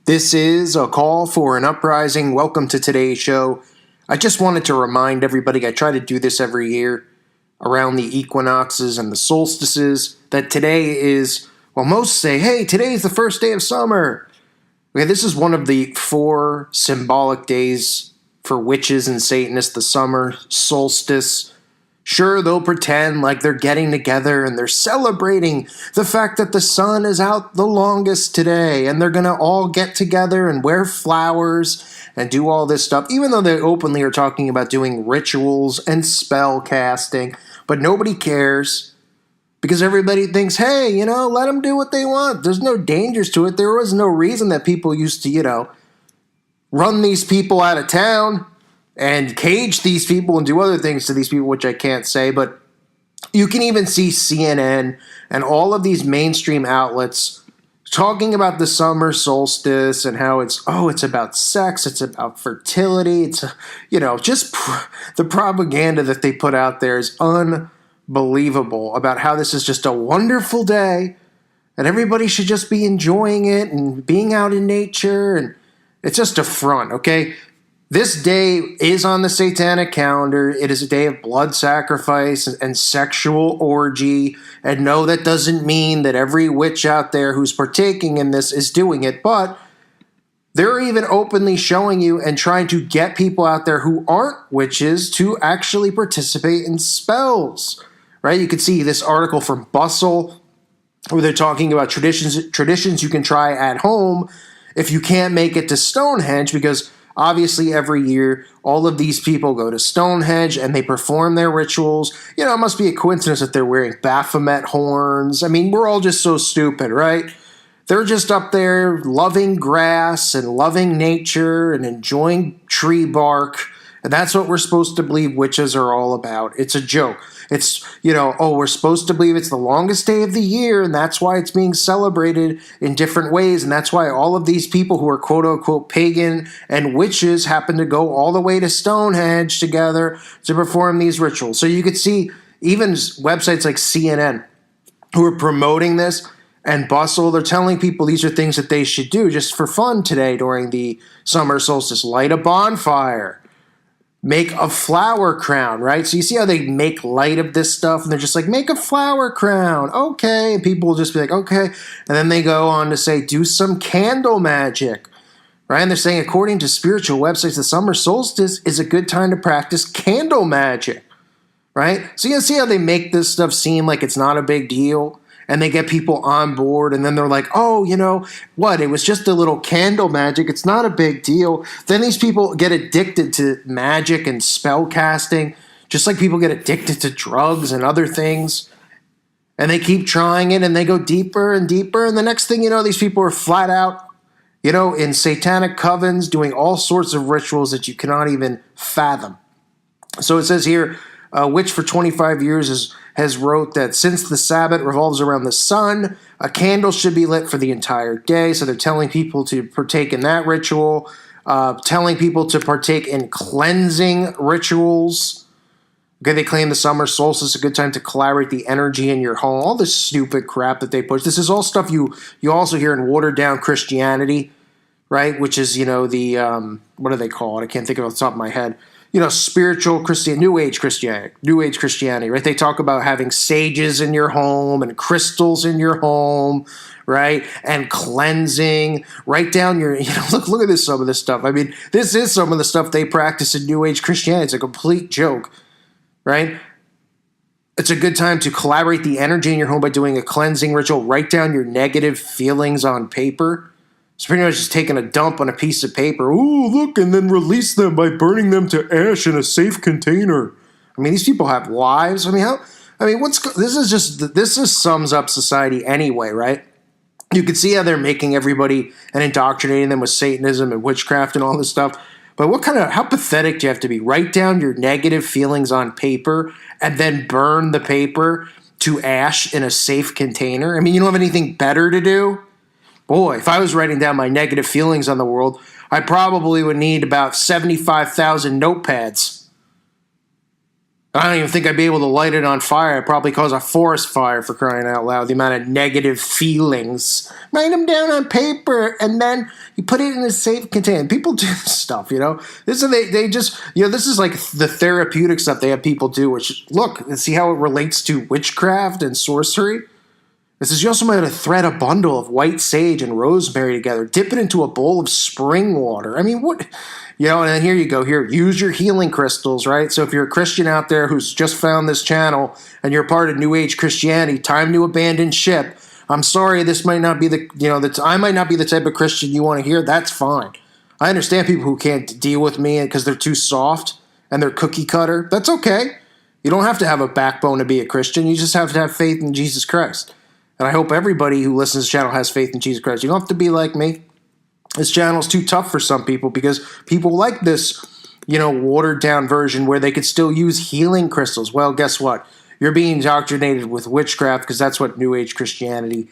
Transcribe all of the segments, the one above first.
This is a call for an uprising. Welcome to today's show. I just wanted to remind everybody, I try to do this every year around the equinoxes and the solstices, that today is, well, most say, hey, today is the first day of summer. Okay, this is one of the 4 symbolic days for witches and Satanists, the summer solstice. Sure, they'll pretend like they're getting together and they're celebrating the fact that the sun is out the longest today, and they're going to all get together and wear flowers and do all this stuff, even though they openly are talking about doing rituals and spell casting. But nobody cares because everybody thinks, hey, let them do what they want. There's no dangers to it. There was no reason that people used to, run these people out of town and cage these people and do other things to these people, which I can't say. But you can even see CNN and all of these mainstream outlets talking about the summer solstice and how it's about sex, it's about fertility. It's, the propaganda that they put out there is unbelievable about how this is just a wonderful day and everybody should just be enjoying it and being out in nature. And it's just a front, okay? This day is on the satanic calendar. It is a day of blood sacrifice and sexual orgy. And no, that doesn't mean that every witch out there who's partaking in this is doing it. But they're even openly showing you and trying to get people out there who aren't witches to actually participate in spells, right? You can see this article from Bustle where they're talking about traditions you can try at home if you can't make it to Stonehenge, because obviously, every year, all of these people go to Stonehenge and they perform their rituals. It must be a coincidence that they're wearing Baphomet horns. I mean, we're all just so stupid, right? They're just up there loving grass and loving nature and enjoying tree bark. And that's what we're supposed to believe witches are all about. It's a joke. It's, we're supposed to believe it's the longest day of the year, and that's why it's being celebrated in different ways. And that's why all of these people who are quote-unquote pagan and witches happen to go all the way to Stonehenge together to perform these rituals. So you could see even websites like CNN who are promoting this, and Bustle, they're telling people these are things that they should do just for fun today during the summer solstice. Light a bonfire. Make a flower crown, right? So you see how they make light of this stuff, and they're just like, make a flower crown. Okay. And people will just be like, okay. And then they go on to say, do some candle magic, right? And they're saying, according to spiritual websites, the summer solstice is a good time to practice candle magic, right? So you see how they make this stuff seem like it's not a big deal, and they get people on board, and then they're like, oh, what? It was just a little candle magic. It's not a big deal. Then these people get addicted to magic and spell casting, just like people get addicted to drugs and other things. And they keep trying it, and they go deeper and deeper. And the next thing you know, these people are flat out, in satanic covens, doing all sorts of rituals that you cannot even fathom. So it says here, which for 25 years has wrote that since the Sabbath revolves around the sun, a candle should be lit for the entire day. So they're telling people to partake in that ritual, telling people to partake in cleansing rituals. Okay, they claim the summer solstice is a good time to collaborate the energy in your home. All this stupid crap that they push. This is all stuff you also hear in watered down Christianity, right? Which is, the, what do they call it? I can't think of it off the top of my head. Spiritual New Age Christianity, right? They talk about having sages in your home and crystals in your home, right? And cleansing. Write down your, look at some of this stuff. I mean, this is some of the stuff they practice in New Age Christianity. It's a complete joke, right? It's a good time to collaborate the energy in your home by doing a cleansing ritual. Write down your negative feelings on paper. It's pretty much just taking a dump on a piece of paper. Ooh, look, and then release them by burning them to ash in a safe container. I mean, these people have lives. I mean, this just sums up society anyway, right? You can see how they're making everybody and indoctrinating them with Satanism and witchcraft and all this stuff. But how pathetic do you have to be? Write down your negative feelings on paper and then burn the paper to ash in a safe container? I mean, you don't have anything better to do? Boy, if I was writing down my negative feelings on the world, I probably would need about 75,000 notepads. I don't even think I'd be able to light it on fire. It'd probably cause a forest fire, for crying out loud. The amount of negative feelings. Write them down on paper and then you put it in a safe container. People do this stuff, you know. This is they just, you know, this is like the therapeutic stuff they have people do. Which, look, see how it relates to witchcraft and sorcery. It says you also might thread a bundle of white sage and rosemary together, dip it into a bowl of spring water. I mean, what? You know, and then here you go. Here, use your healing crystals, right? So if you're a Christian out there who's just found this channel and you're part of New Age Christianity, time to abandon ship. I'm sorry, this might not be the, you know, I might not be the type of Christian you want to hear. That's fine. I understand people who can't deal with me because they're too soft and they're cookie cutter. That's okay. You don't have to have a backbone to be a Christian. You just have to have faith in Jesus Christ. And I hope everybody who listens to this channel has faith in Jesus Christ. You don't have to be like me. This channel's too tough for some people because people like this, you know, watered down version where they could still use healing crystals. Well, guess what? You're being indoctrinated with witchcraft because that's what New Age Christianity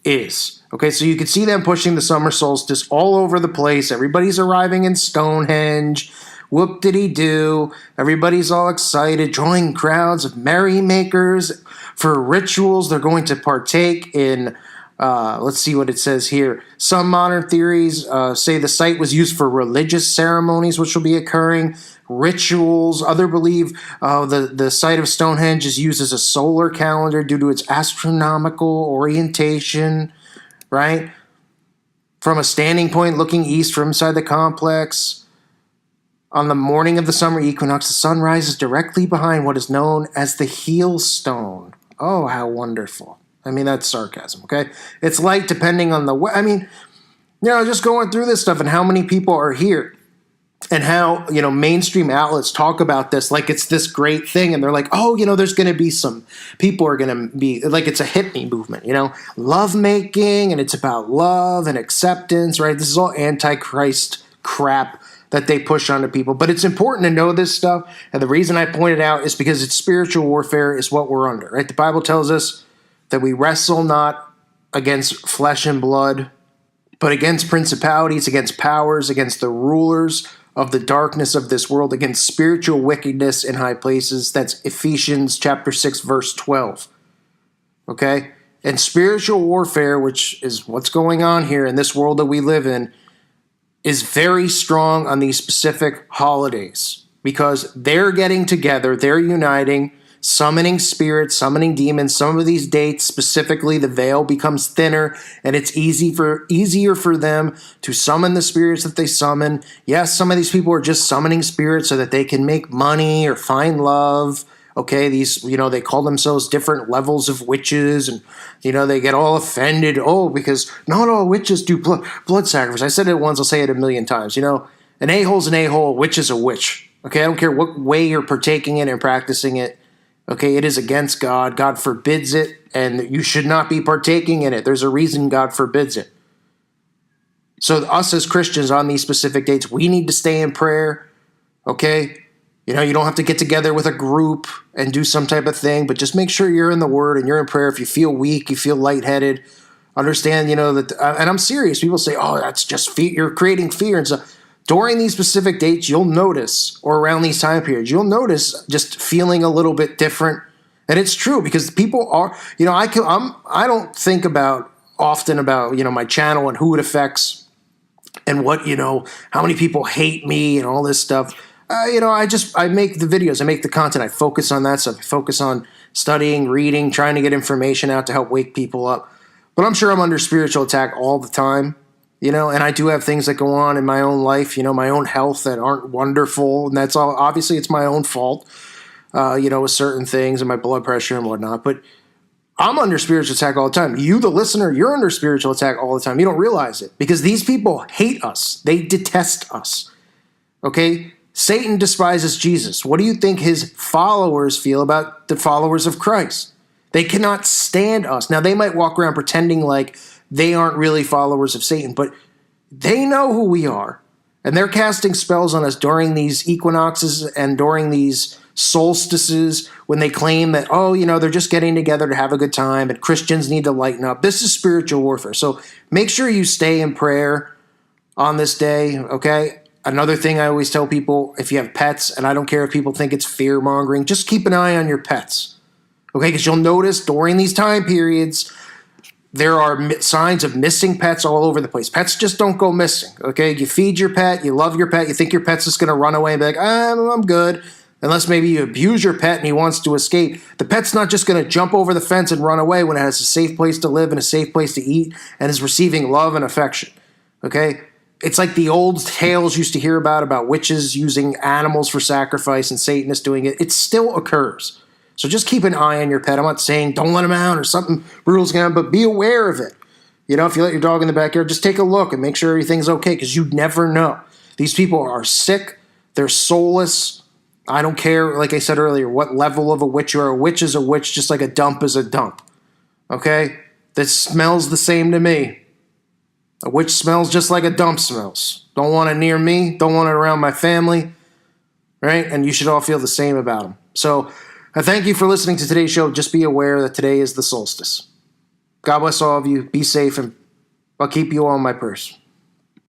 is. Okay, so you can see them pushing the summer solstice all over the place. Everybody's arriving in Stonehenge. Whoop-diddy-doo. Everybody's all excited, drawing crowds of merrymakers for rituals. They're going to partake in, let's see what it says here. Some modern theories say the site was used for religious ceremonies, which will be occurring, rituals. Others believe the site of Stonehenge is used as a solar calendar due to its astronomical orientation, right? From a standing point looking east from inside the complex. On the morning of the summer equinox, the sun rises directly behind what is known as the heel stone. Oh, how wonderful. I mean, that's sarcasm, okay? It's light depending on the I mean, you know, just going through this stuff and how many people are here and how, you know, mainstream outlets talk about this like it's this great thing. And they're like, oh, you know, there's going to be some people are going to be like it's a hippie movement, you know, love making and it's about love and acceptance, right? This is all antichrist crap that they push onto people. But it's important to know this stuff. And the reason I point it out is because it's spiritual warfare is what we're under, right? The Bible tells us that we wrestle not against flesh and blood, but against principalities, against powers, against the rulers of the darkness of this world, against spiritual wickedness in high places. That's Ephesians chapter 6, verse 12. Okay? And spiritual warfare, which is what's going on here in this world that we live in, is very strong on these specific holidays because they're getting together, they're uniting, summoning spirits, summoning demons. Some of these dates, specifically, the veil becomes thinner and it's easier for them to summon the spirits that they summon. Yes, some of these people are just summoning spirits so that they can make money or find love. Okay, these, you know, they call themselves different levels of witches and, you know, they get all offended. Oh, because not all witches do blood sacrifice. I said it once, I'll say it a million times. You know, an a-hole's an a-hole, a witch is a witch. Okay, I don't care what way you're partaking it and practicing it. Okay, it is against God. God forbids it, and you should not be partaking in it. There's a reason God forbids it. So us as Christians on these specific dates, we need to stay in prayer, okay? You know, you don't have to get together with a group and do some type of thing, but just make sure you're in the Word and you're in prayer. If you feel weak, you feel lightheaded, understand, you know, that, and I'm serious. People say, oh, that's just fear. You're creating fear and stuff. During these specific dates, you'll notice, or around these time periods, you'll notice just feeling a little bit different. And it's true because people are, you know, I don't think about often about, you know, my channel and who it affects and what, you know, how many people hate me and all this stuff. You know, I make the videos, I make the content, I focus on that stuff, I focus on studying, reading, trying to get information out to help wake people up. But I'm sure I'm under spiritual attack all the time, you know, and I do have things that go on in my own life, you know, my own health that aren't wonderful, and that's all, obviously it's my own fault, you know, with certain things and my blood pressure and whatnot, but I'm under spiritual attack all the time. You, the listener, you're under spiritual attack all the time. You don't realize it because these people hate us. They detest us, okay? Satan despises Jesus. What do you think his followers feel about the followers of Christ? They cannot stand us. Now, they might walk around pretending like they aren't really followers of Satan, but they know who we are. And they're casting spells on us during these equinoxes and during these solstices when they claim that, oh, you know, they're just getting together to have a good time and Christians need to lighten up. This is spiritual warfare. So make sure you stay in prayer on this day, okay? Another thing I always tell people, if you have pets, and I don't care if people think it's fear-mongering, just keep an eye on your pets. Okay, because you'll notice during these time periods, there are signs of missing pets all over the place. Pets just don't go missing, okay? You feed your pet, you love your pet, you think your pet's just going to run away and be like, I'm good. Unless maybe you abuse your pet and he wants to escape. The pet's not just going to jump over the fence and run away when it has a safe place to live and a safe place to eat and is receiving love and affection, okay? It's like the old tales used to hear about witches using animals for sacrifice and Satanists doing it. It still occurs. So just keep an eye on your pet. I'm not saying don't let him out or something brutal's going to happen, but be aware of it. You know, if you let your dog in the backyard, just take a look and make sure everything's okay because you never know. These people are sick. They're soulless. I don't care, like I said earlier, what level of a witch you are. A witch is a witch just like a dump is a dump. Okay? That smells the same to me. A witch smells just like a dump smells. Don't want it near me. Don't want it around my family. Right? And you should all feel the same about them. So I thank you for listening to today's show. Just be aware that today is the solstice. God bless all of you. Be safe, and I'll keep you all in my prayers.